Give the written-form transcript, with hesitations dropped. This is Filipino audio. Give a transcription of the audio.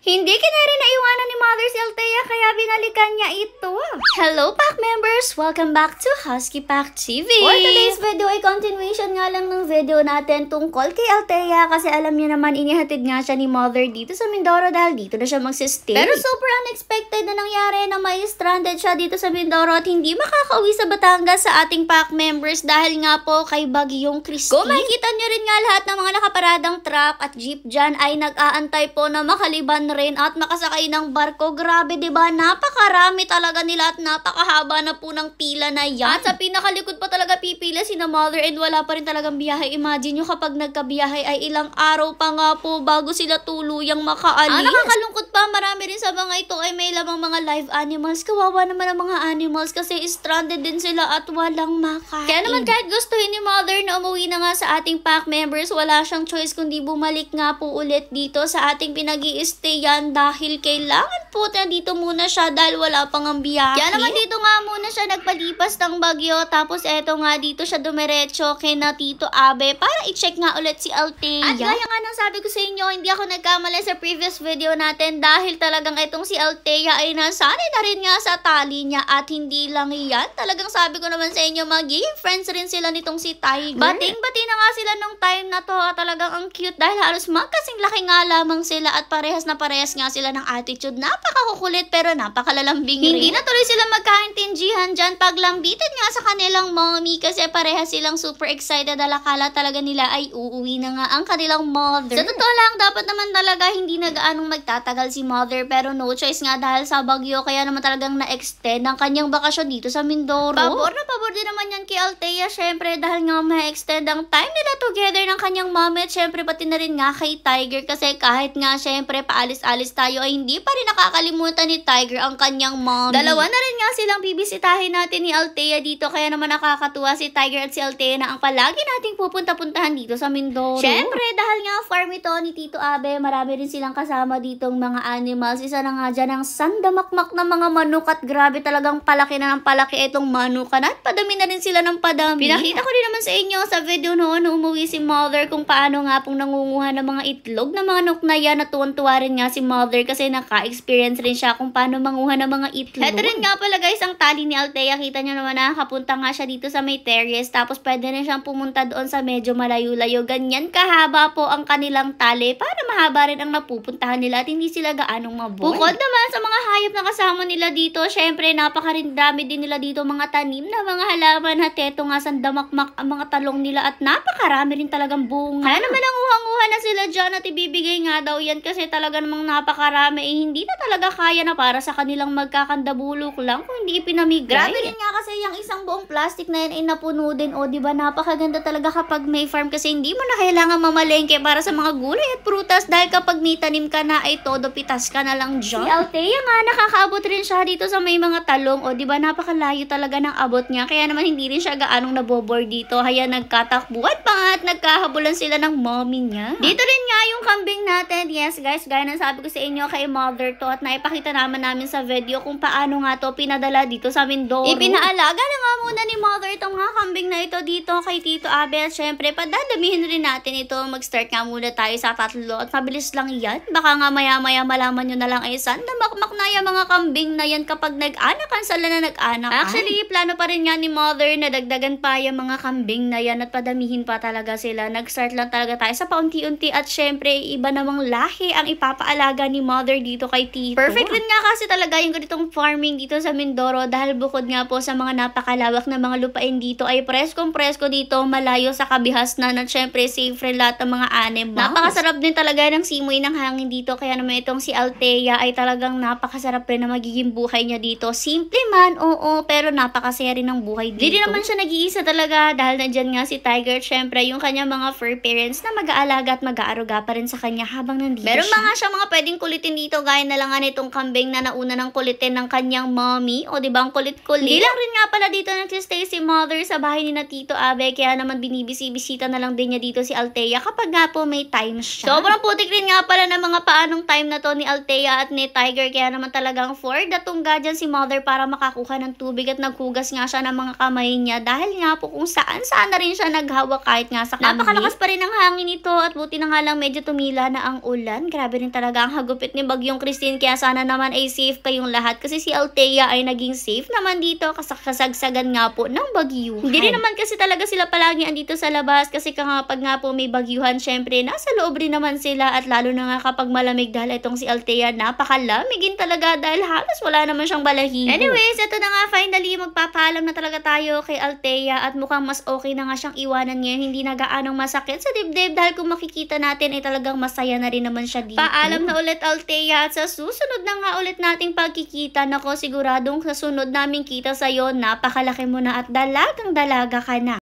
Hindi ka na rin naiwanan ni Mother si Althea kaya binalikan niya ito. Hello Pack members! Welcome back to Husky Pack TV! For today's video ay continuation nga lang ng video natin tungkol kay Althea kasi alam niya naman inihatid nga siya ni Mother dito sa Mindoro dahil dito na siya magsistay. Pero super unexpected na nangyari na may stranded siya dito sa Mindoro at hindi makakauwi sa Batangas sa ating Pack members dahil nga po kay Bagyong Christy. Kung makikita niyo rin nga lahat ng mga nakaparadang truck at jeep dyan ay nag-aantay po na makaliban rin at makasakay ng barko. Grabe, diba? Napakarami talaga nila at napakahaba na po ng pila na yan. At sa pinakalikod pa talaga pipila sina Mother and wala pa rin talagang biyahe. Imagine nyo kapag nagkabiyahe ay ilang araw pa nga po bago sila tuluyang makaalis. Nakakalungkot pa. Marami rin sa mga ito ay may lamang mga live animals. Kawawa naman ang mga animals kasi stranded din sila at walang makain. Kaya naman kahit gustuhin ni Mother na umuwi na nga sa ating Pack members, wala siyang choice kundi bumalik nga po ulit dito sa ating pinag-i-stay yan dahil kailangan po na dito muna siya dahil wala pang ang biyahe. Kaya naman dito nga muna siya nagpalipas ng bagyo tapos eto nga dito siya dumiretso kay na Tito Abe para i-check nga ulit si Althea. At gaya nga nang sabi ko sa inyo, hindi ako nagkamali sa previous video natin dahil talagang itong si Althea ay nasanay na rin nga sa tali niya at hindi lang yan. Talagang sabi ko naman sa inyo, magiging friends rin sila nitong si Tiger. Bating-bati na nga sila nung time na to. Talagang ang cute dahil halos magkasing laki nga lamang sila at parehas na parehas nga sila ng attitude. Napakakukulit pero napakalalambing rin. Hindi na tuloy sila magkaintindihan dyan paglambitin nga sa kanilang mommy kasi parehas silang super excited dahil akala talaga nila ay uuwi na nga ang kanilang mother. Sa totoo lang, dapat naman talaga hindi na gaanong magtatagal si Mother pero no choice nga dahil sa bagyo kaya naman talagang na-extend ang kanyang bakasyon dito sa Mindoro. Pabor na pabor din naman yan kay Althea syempre dahil nga ma-extend ang time nila together ng kanyang mommy at syempre pati na rin nga kay Tiger kasi kahit nga syempre paalis-alis tayo ay hindi pa rin nakakalimutan ni Tiger ang kanyang mommy. Dalawa na rin nga silang bibisitahin natin ni Althea dito kaya naman nakakatuwa si Tiger at si Althea na ang palagi nating pupunta-puntahan dito sa Mindoro. Syempre dahil nga farm ito ni Tito Abe, marami rin silang kasama ditong mga animals. Isa na nga dyan ang sandamakmak na mga manok at grabe talagang palaki na ng palaki itong manukan at padami na rin sila ng padami. Pinakita ko rin naman sa inyo sa video noon na umuwi si Mother kung paano nga pong nangunguha ng mga itlog ng mga manok na yan at tuwan-tuwa rin nga si Mother kasi naka-experience rin siya kung paano manguha ng mga itlog. Ito rin nga pala guys ang tali ni Althea. Kita nyo naman nakapunta nga siya dito sa may terrace tapos pwede rin siyang pumunta doon sa medyo malayo-layo. Ganyan kahaba po ang kanilang tali para mahaba rin ang napupuntahan nila at hindi sila gaanong mabor. Bukod naman sa mga hayop na kasama nila dito, syempre napakarindami din nila dito mga tanim na mga halaman at eto nga sandamakmak ang mga talong nila at napakarami rin talagang bunga. Kaya naman nanguha-nguha na sila dyan at ibibigay nga daw yan kasi talaga namang napakarami hindi na talaga kaya na para sa kanilang magkakandabulok lang kung hindi ipinamigay. Grabe rin nga kasi yung isang buong plastic na yan ay napuno din o diba napakaganda talaga kapag may farm kasi hindi mo na kailangan mamalengke para sa mga gulay at prutas dahil kapag may tanim ka na ay todo pitas ka na lang dyan. Si Althea nga nakakaabot rin siya dito sa may mga talong o diba napakalayo talaga ng abot niya kaya naman hindi rin siya gaanong nabobor dito kaya nagkatakbuhan pa nga at nagkahabulan sila ng mommy niya. Dito rin nga yung kambing natin. Yes guys, gaya ng sabi ko sa inyo kay Mother to at naipakita namin sa video kung paano nga to pinadala dito sa Mindoro. Ipinaalaga na nga muna ni Mother itong mga kambing na ito dito kay Tito Abel. Syempre padadamihin rin natin ito. Mag-start nga muna tayo sa 3 at mabilis lang yan. Baka nga maya-maya malaman nyo na lang ay sandamakmak na yung mga kambing na yan kapag nag-anakan sila na nag-anakan. Actually, plano pa rin nga ni Mother na dagdagan pa yung mga kambing na yan at padamihin pa talaga sila. Nag-start lang talaga tayo sa paunti-unti at syempre iba namang lahi ang ipapaalaga ni Mother dito kay Tito. Perfect rin nga kasi talaga yung ganitong farming dito sa Mindoro dahil bukod nga po sa mga napakalawak na mga lupain dito ay preskong-presko dito, malayo sa kabihasnan at syempre safe rin lahat ng mga animals. Napakasarap din talaga ng simoy ng hangin dito kaya naman itong si Althea ay talagang napakasarap rin na magiging buhay niya dito. Simple man, oo, pero napakasaya rin ng buhay dito. Hindi naman siya nag-iisa talaga dahil nandyan nga si Tiger, syempre yung kanyang mga fur parents na mag-aalaga at mag-aaruga pa rin sa kanya habang nandito meron siya. Mga siya mga pwedeng kulitin dito gaya na lang nga nitong kambing na nauna ng kulitin ng kanyang mommy o diba ang kulit-kulit. Hindi lang rin nga pala dito nagsistay si Mother sa bahay ni na Tito Abe kaya naman binibisi-bisita na lang din niya dito si Althea kapag nga po may time siya. Sobrang putik rin nga pala ng mga paanong time na to ni Althea at ni Tiger kaya naman naman talagang for datungga dyan si mother para makakuha ng tubig at naghugas nga siya ng mga kamay niya dahil nga po kung saan na rin siya naghawak kahit nga sa kambing. Napakalakas pa rin ang hangin nito at buti na nga lang medyo tumila na ang ulan. Grabe rin talaga ang hagupit ni Bagyong Christine kaya sana naman ay safe kayong lahat kasi si Althea ay naging safe naman dito kasagsagan nga po ng bagyuhan. Hindi rin naman kasi talaga sila palagi andito sa labas kasi kapag nga po may bagyuhan syempre nasa loob rin naman sila at lalo na nga kapag malamig dahil itong si Althea napakalamigin talaga dahil halos wala naman siyang balahibo. Anyways, ito na nga finally magpapaalam na talaga tayo kay Althea at mukhang mas okay na nga siyang iwanan ngayon. Hindi na gaanong masakit sa dibdib dahil kung makikita natin ay talagang masaya na rin naman siya dito. Paalam na ulit Althea at sa susunod na nga ulit nating pagkikita. Nako, siguradong sa sunod naming kita sa'yo napakalaki mo na at dalagang dalaga ka na.